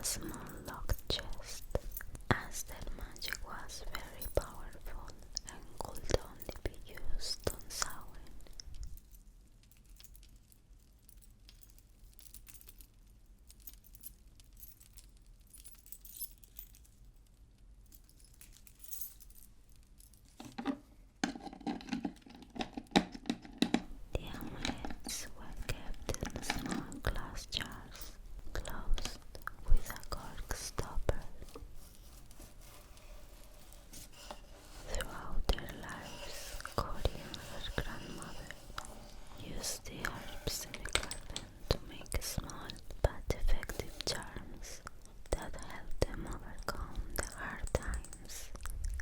a small locked chest, as their magic was very powerful and could only be used on Samhain. The amulets were kept in small glass jars, closed with a cork stopper. Throughout their lives, Cody and her grandmother used the herbs in the garden to make small but effective charms that helped them overcome the hard times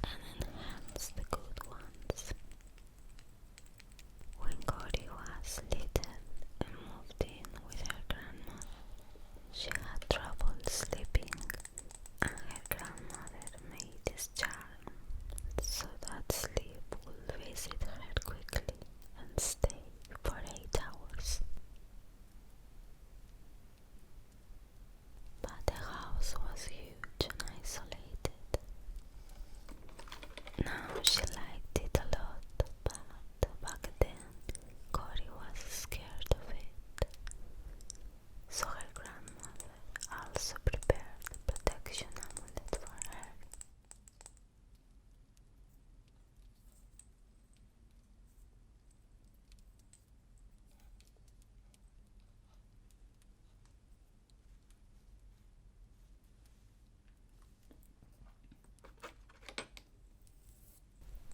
and enhance the good ones. When Cody was little and moved in with her grandmother, she had trouble sleeping, and her grandmother made this charm so that sleep would visit her quickly and stay for 8 hours. But the house was huge and isolated. Now she liked it a lot, but back then Cody was scared of it. So her grandmother also prepared a protection amulet for her.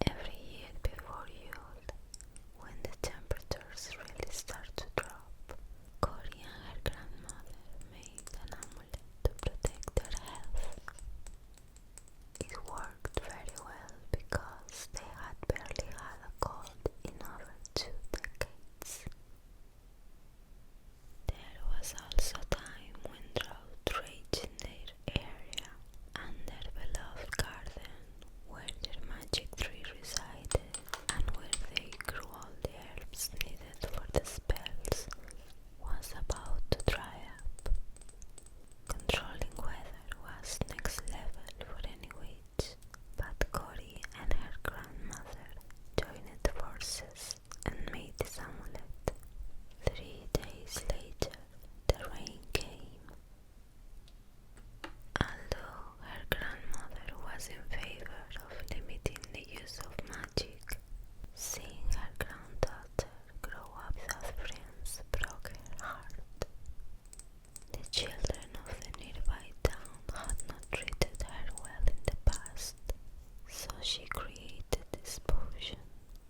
Every year before Yule, when the temperatures really start to drop, Cody and her grandmother made an amulet to protect their health. It worked very well because they had barely had a cold in over 2 decades. There was also a time when drought raged in their area, and their beloved garden, where their magic tree resided and where they grew all the herbs needed for the spells, was about to dry up. Controlling weather was next level for any witch, but Cody and her grandmother joined forces and made this amulet. 3 days later, the rain came. Although her grandmother was in favor of limiting the use of magic, seeing her granddaughter grow up without friends broke her heart. The children of the nearby town had not treated her well in the past, so she created this potion.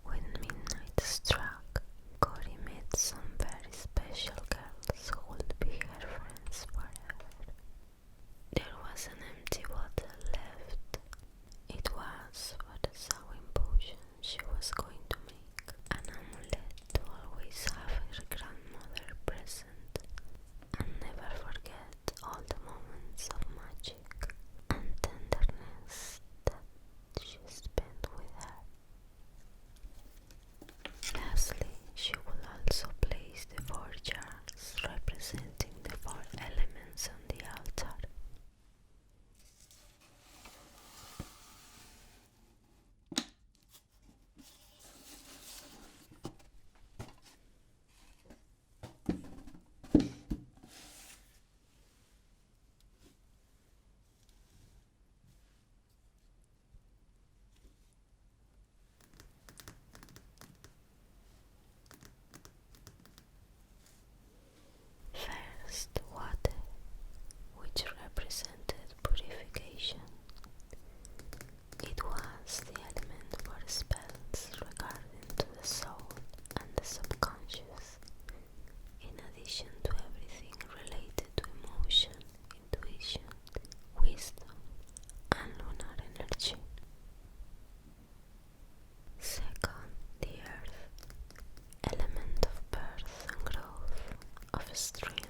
When midnight struck, Cody met some very special girls who would be her friends forever. There was an empty bottle left. It was for the Samhain potion she was going to make, an amulet to always have her grandmother present and never forget all the moments of magic and tenderness that she spent with her. Lastly, she will also place the 4 jars representing the 4 elements on the altar. First, water, which represented purification. It was the element for spells regarding to the soul and the subconscious, in addition to everything related to emotion, intuition, wisdom, and lunar energy. Second, the earth, element of birth and growth, of strength,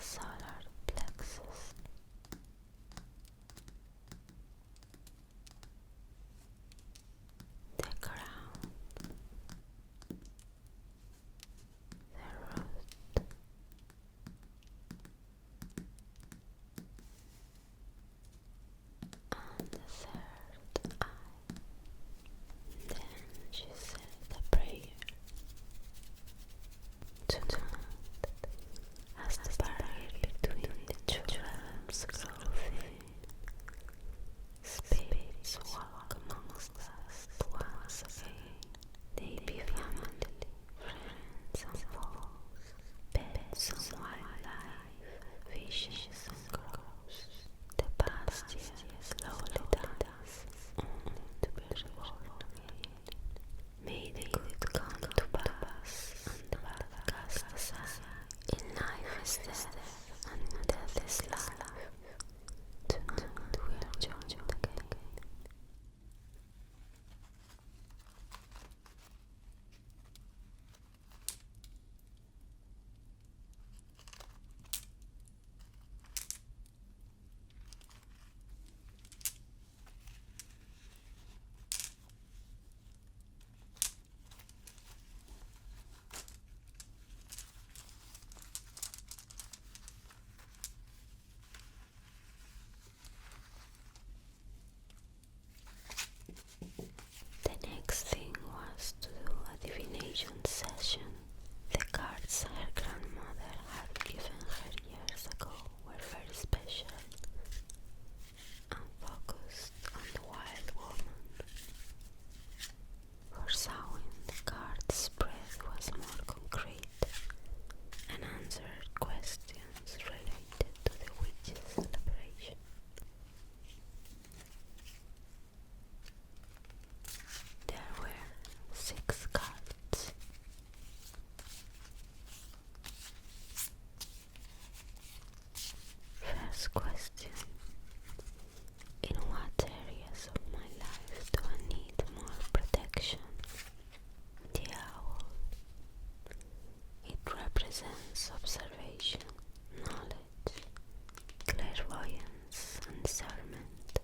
solar plexus. The crown, the root, and the third eye. Then she said a prayer. Tonight, as the barrier between the two realms grows thin, spirits walk amongst us once again. They be family, friends and foes, pets and wildlife, fishes and crows. The past year slowly dies, only to be reborn again. May the good come to pass, and the bad cast aside. In life is death, and in death is life. Tonight we are joined again. The next thing was to do a divination session. The cards her grandmother had given her years ago were very special and focused on the wild woman. For Samhain, the card spread was more concrete and answered questions related to the witches' celebration. There were 6 cards. First question: in what areas of my life do I need more protection? The owl. It represents observation, knowledge, clairvoyance, and discernment.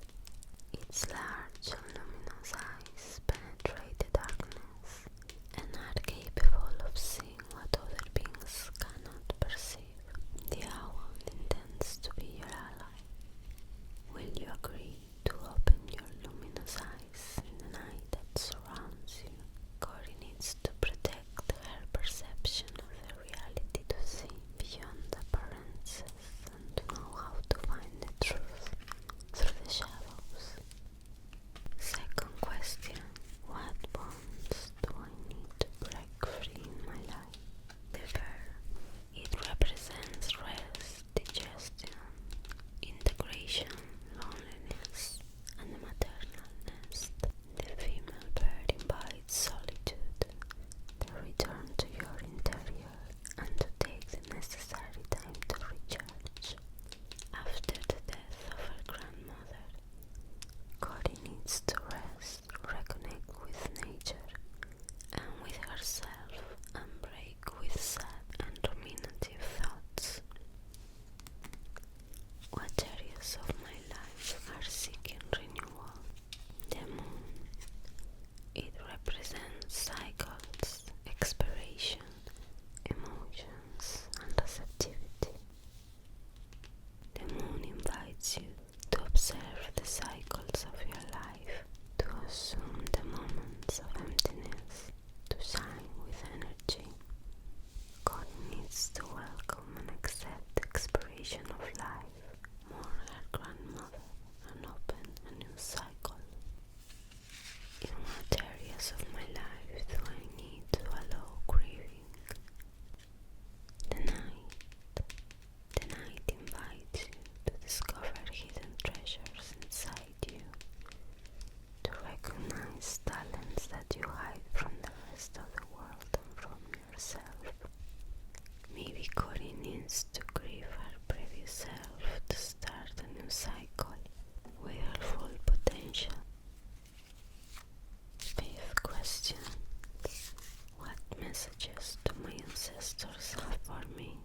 Its large and luminous eyes penetrate the darkness and are capable of seeing what other beings cannot perceive. The owl intends to be your ally. Will you agree to open your luminous eyes in the night that surrounds you? Cory needs to protect her perception of the reality, to see beyond appearances and to know how to find the truth through the shadows. Second question: what bonds do I need to break free in my life? The bear. It represents rest, digestion, integration, loneliness, and the maternal nest. The female bird invites solitude, to return to your interior, and to take the necessary time to recharge. After the death of her grandmother, Cory needs to rest, reconnect with nature and with herself, and break with sad and ruminative thoughts. What areas of my life are seeking renewal? The moon. It represents cycles, expiration, emotions, and receptivity. The moon invites you to observe the cycles of your life, to assume the moments of emptiness, to shine with energy. God needs to welcome and accept the expiration of life, mourn her grandmother, and open a new cycle. In what areas of my life do I need to allow grieving? The night. The night invites you to discover hidden treasures inside you, to recognize talents that you hide from the rest of the world and from yourself. Maybe Cory needs to grieve her previous self to start a new cycle with her full potential. Fifth question: what messages do my ancestors have for me?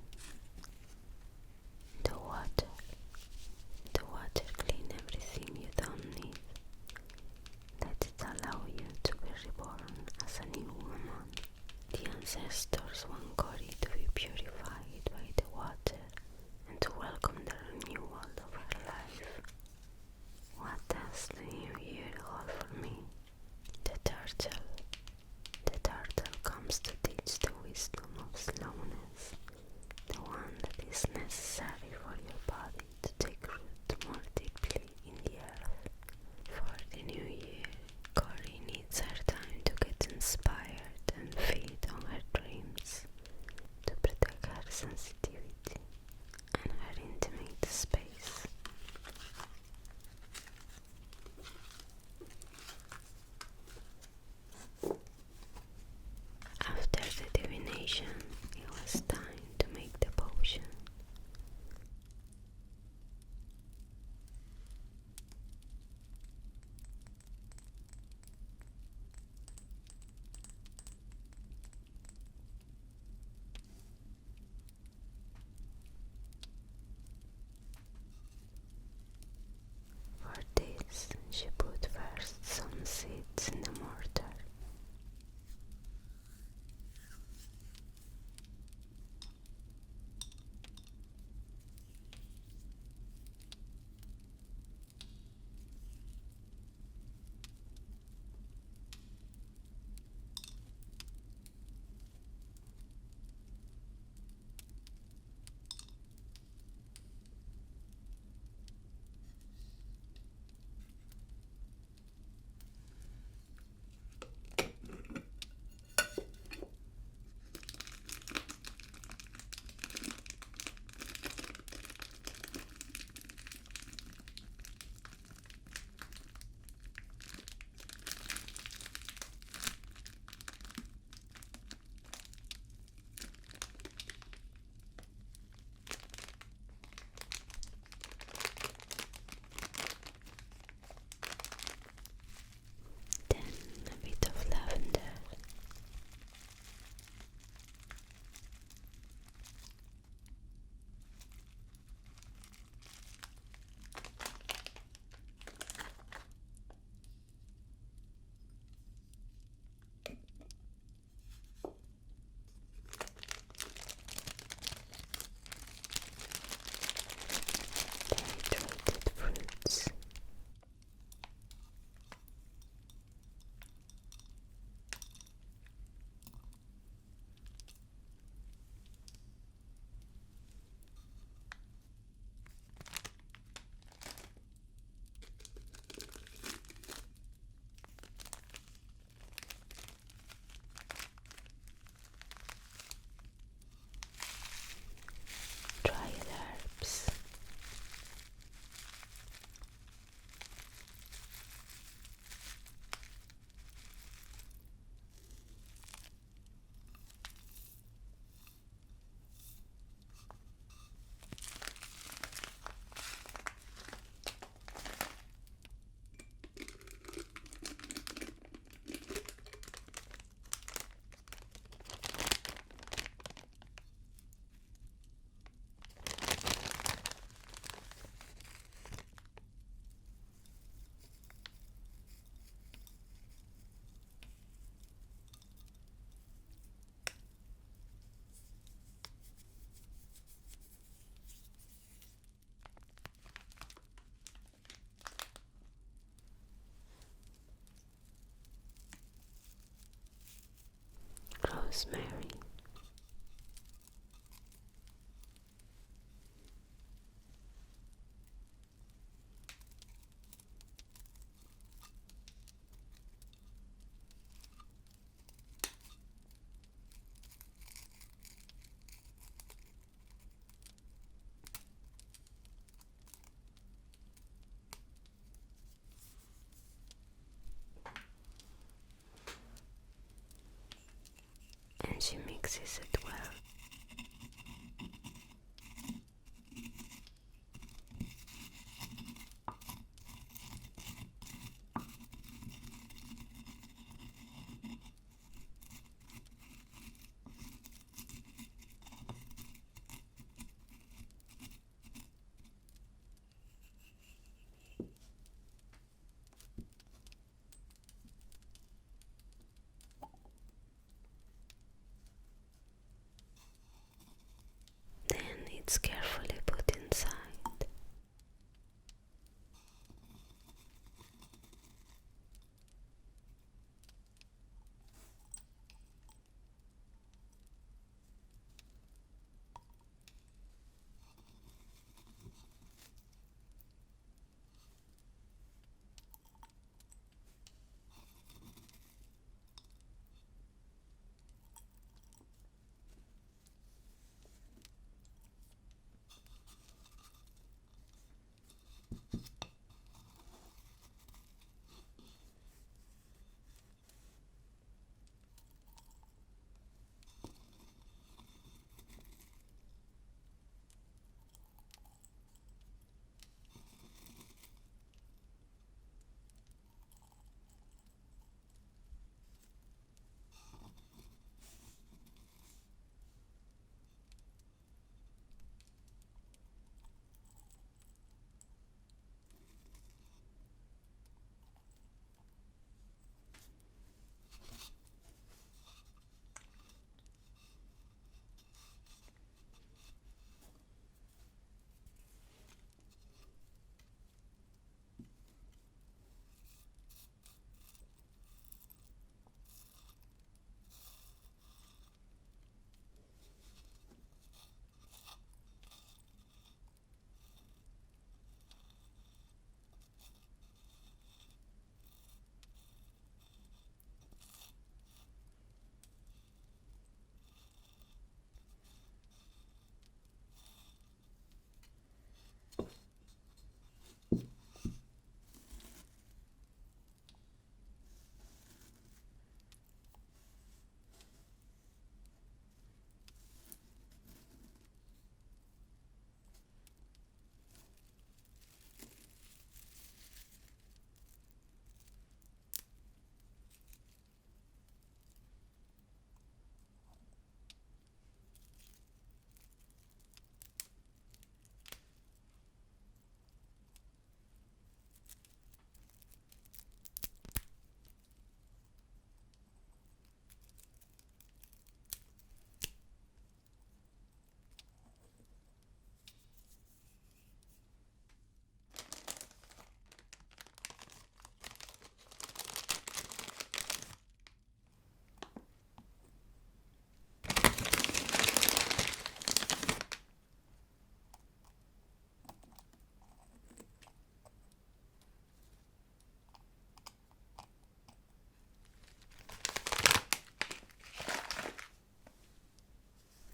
rosemary. And she mixes it well. Then it's carefully put inside.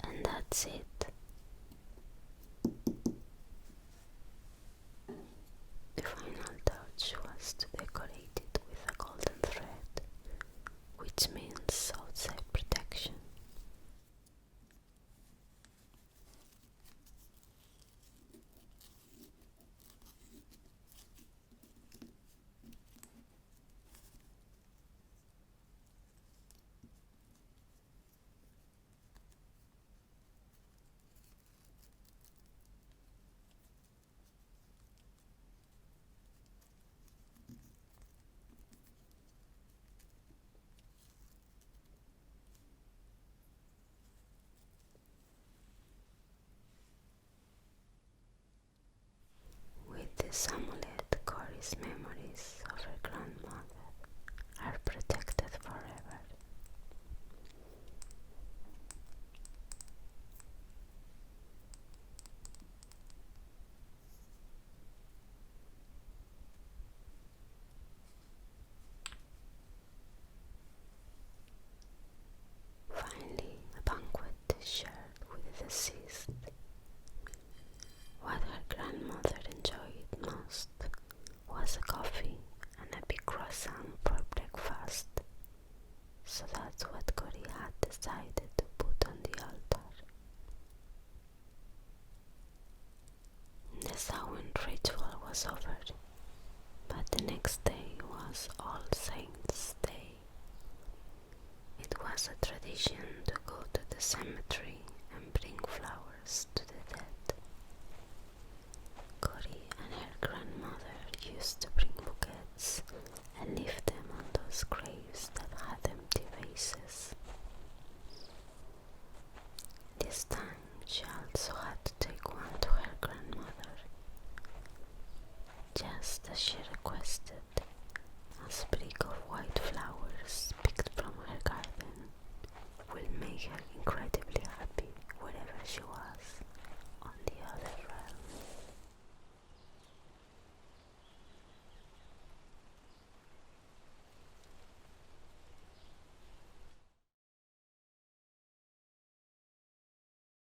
And that's it. The final touch was to decorate it with a golden thread, which means outside protection. With this amulet, Cory's memories of her grandmother are protected forever. was over. But the next day was All Saints' Day. It was a tradition to go to the cemetery and bring flowers to the dead. Cory and her grandmother used to bring bouquets and leave them on those graves that had empty vases. This time she also had to take one to her grandmother, just as she requested. A sprig of white flowers picked from her garden will make her incredibly